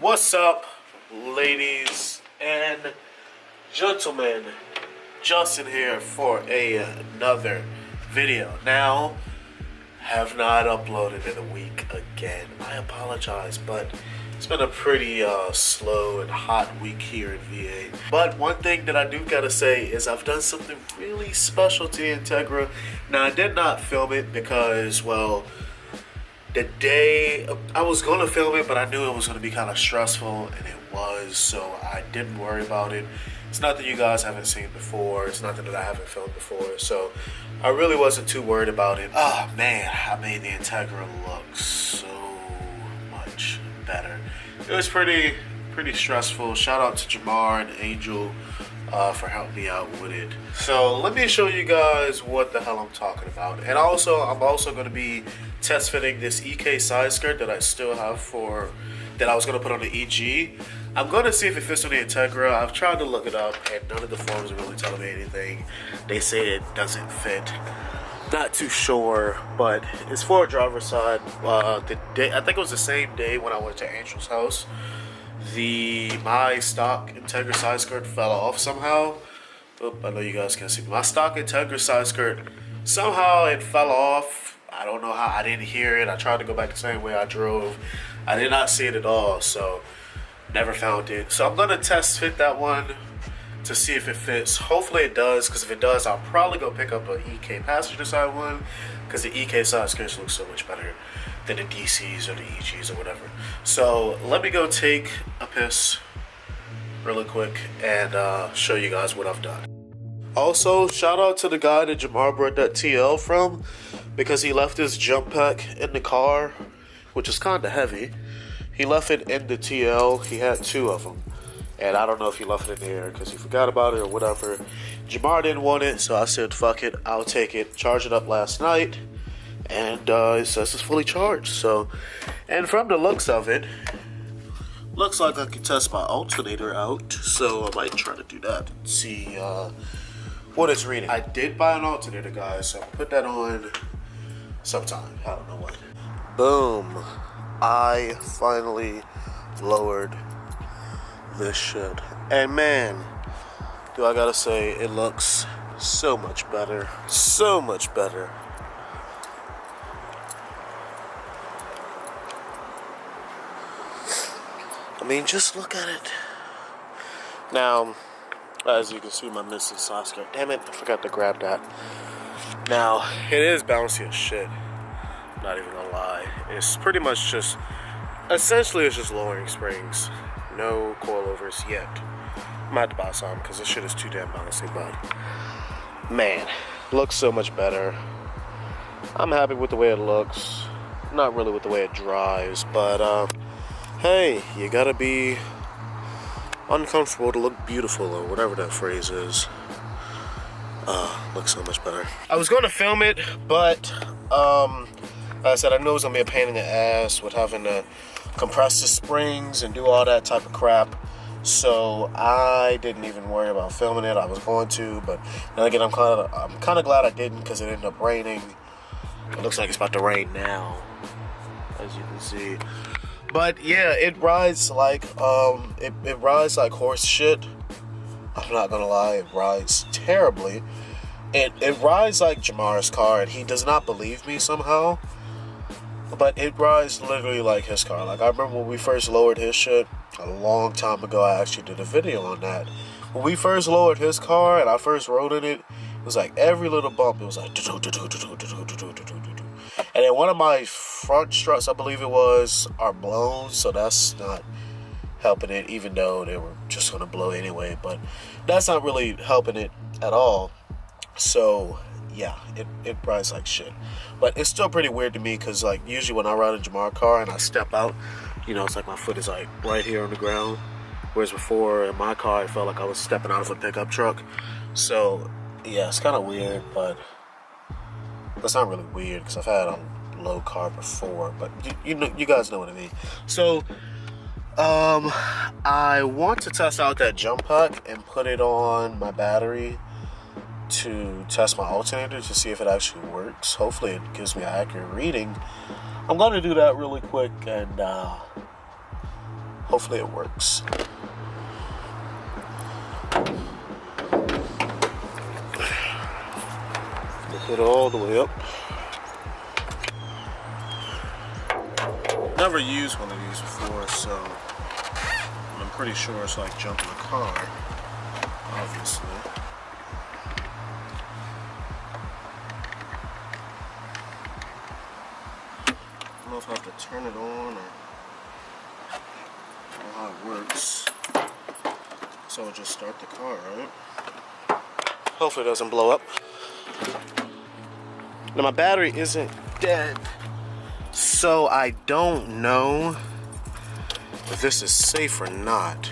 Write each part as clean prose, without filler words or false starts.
What's up, ladies and gentlemen? Justin here for another video. Now, have not uploaded in a week again. I apologize, but it's been a pretty slow and hot week here in VA. But one thing that I do gotta say is I've done something really special to the Integra. Now, I did not film it because, well, the day I was gonna film it, but I knew it was gonna be kind of stressful, and it was, so I didn't worry about it. It's nothing you guys haven't seen before. It's nothing that I haven't filmed before, so I really wasn't too worried about it. Oh man, I made the Integra look so much better. It was pretty stressful. Shout out to Jamar and Angel for helping me out with it. So let me show you guys what the hell I'm talking about. And also, I'm also going to be test fitting this EK side skirt that I still have that I was going to put on the EG. I'm going to see if it fits on the Integra. I've tried to look it up and none of the forums are really telling me anything. They say it doesn't fit. Not too sure, but it's for a driver's side. The day, I think it was the same day when I went to Angel's house. My stock Integra side skirt fell off somehow. Oop, I know you guys can't see. My stock Integra side skirt, somehow it fell off. I don't know how. I didn't hear it. I tried to go back the same way I drove. I did not see it at all, so never found it. So I'm gonna test fit that one to see if it fits. Hopefully it does, because if it does, I'll probably go pick up an EK passenger side one, because the EK side skirts look so much better than the DCs or the EGs or whatever. So let me go take a piss really quick and show you guys what I've done. Also, shout out to the guy that Jamar brought that TL from, because he left his jump pack in the car, which is kind of heavy. He left it in the TL. He had two of them, and I don't know if he left it in there because he forgot about it or whatever. Jamar didn't want it, so I said, fuck it, I'll take it. Charged it up last night, and it says it's fully charged. So, and from the looks of it, looks like I can test my alternator out. So I might try to do that and see what it's reading. I did buy an alternator, guys, so I'll put that on sometime. I don't know when. Boom. I finally lowered this shit. And man, do I gotta say, it looks so much better. So much better. I mean, just look at it. Now, as you can see, my missing side skirt. Damn it, I forgot to grab that. Now, it is bouncy as shit. Not even gonna lie. It's pretty much just, essentially it's just lowering springs. No coilovers yet. I might have to buy some because this shit is too damn bouncy, but man, looks so much better. I'm happy with the way it looks. Not really with the way it drives, but hey, you gotta be uncomfortable to look beautiful, or whatever that phrase is. Looks so much better. I was gonna film it, but like I said, I knew it was gonna be a pain in the ass with having to compress the springs and do all that type of crap. So I didn't even worry about filming it. I was going to, but then again, I'm kind of glad I didn't, because it ended up raining. It looks like it's about to rain now, as you can see. But yeah, it rides like it rides like horse shit. I'm not gonna lie, it rides terribly. It rides like Jamar's car, and he does not believe me somehow. But it rides literally like his car. Like, I remember when we first lowered his shit a long time ago. I actually did a video on that. When we first lowered his car and I first rode in it, it was like every little bump, it was like and then one of my front struts, I believe it was, are blown, so that's not helping it, even though they were just gonna blow anyway. But that's not really helping it at all. So yeah, it rides like shit. But it's still pretty weird to me, because like usually when I ride a Jamar car and I step out, you know, it's like my foot is like right here on the ground, whereas before in my car it felt like I was stepping out of a pickup truck. So yeah, it's kind of weird, but it's not really weird because I've had a low car before. But you know, you guys know what I mean. So I want to test out that jump pack and put it on my battery to test my alternator to see if it actually works. Hopefully it gives me an accurate reading. I'm going to do that really quick, and Hopefully it works. Hit it all the way up. Never used one of these before, so I'm pretty sure it's like jumping a car, obviously. I don't know if I have to turn it on or how it works. So I'll just start the car, right? Hopefully it doesn't blow up. Now my battery isn't dead, so I don't know if this is safe or not.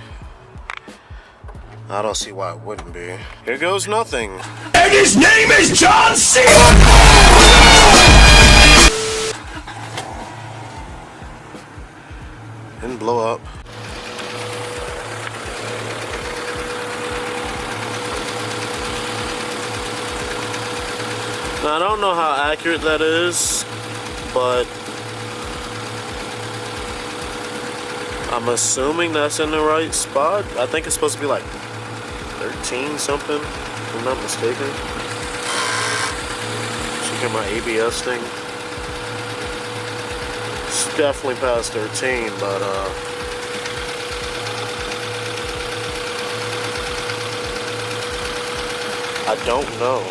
I don't see why it wouldn't be. Here goes nothing. And his name is John C. Didn't blow up. Now, I don't know how accurate that is, but I'm assuming that's in the right spot. I think it's supposed to be like 13 something, if I'm not mistaken. Should get my ABS thing. It's definitely past 13, but I don't know.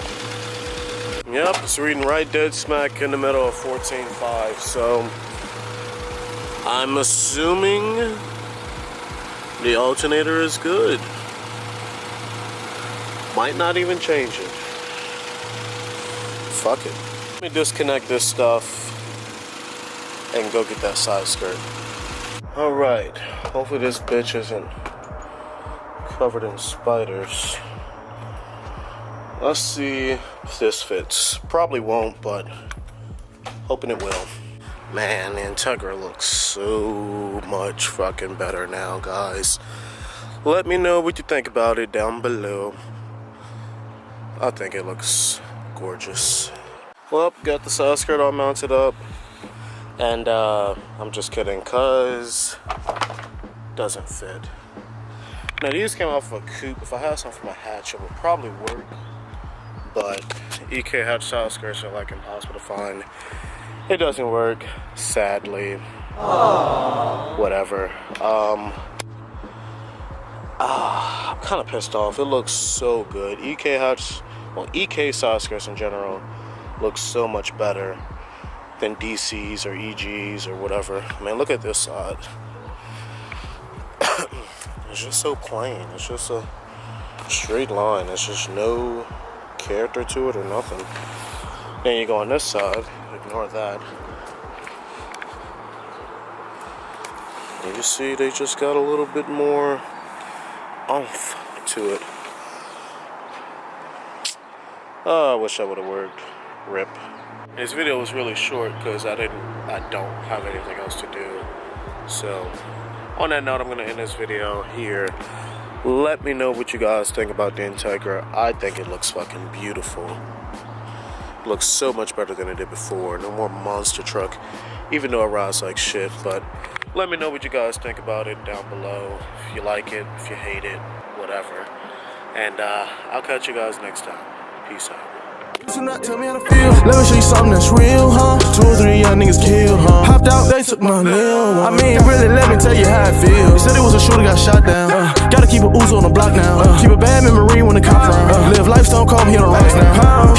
Yep, it's reading right dead smack in the middle of 14.5, so I'm assuming the alternator is good. Might not even change it. Fuck it. Let me disconnect this stuff and go get that side skirt. Alright, hopefully this bitch isn't covered in spiders. Let's see if this fits. Probably won't, but hoping it will. Man, the Integra looks so much fucking better now, guys. Let me know what you think about it down below. I think it looks gorgeous. Well, got the side skirt all mounted up. And I'm just kidding, cause it doesn't fit. Now these came off of a coupe. If I had some for my hatch, it would probably work. But EK hatch side skirts are like impossible to find. It doesn't work, sadly. Aww. Whatever. I'm kind of pissed off. It looks so good. EK hatch, well, EK side skirts in general looks so much better than DCs or EGs or whatever. Man, look at this side. It's just so plain. It's just a straight line. It's just no character to it or nothing. Then you go on this side, ignore that. You see, they just got a little bit more oomph to it. Oh, I wish that would have worked. Rip. This video was really short because I don't have anything else to do. So, on that note, I'm gonna end this video here. Let me know what you guys think about the Integra. I think it looks fucking beautiful. It looks so much better than it did before. No more monster truck, even though it rides like shit. But let me know what you guys think about it down below. If you like it, if you hate it, whatever. And I'll catch you guys next time. Peace out. So not tell me how to feel. Let me show you something that's real, huh? 2 or 3 young niggas killed, huh? Hopped out, they took my lil one. I mean, really, let me tell you how it feels. They said it was a shooter, got shot down. Gotta keep a ooze on the block now. Keep a bad memory when the cops round. Live life, stone cold, he on the rocks now.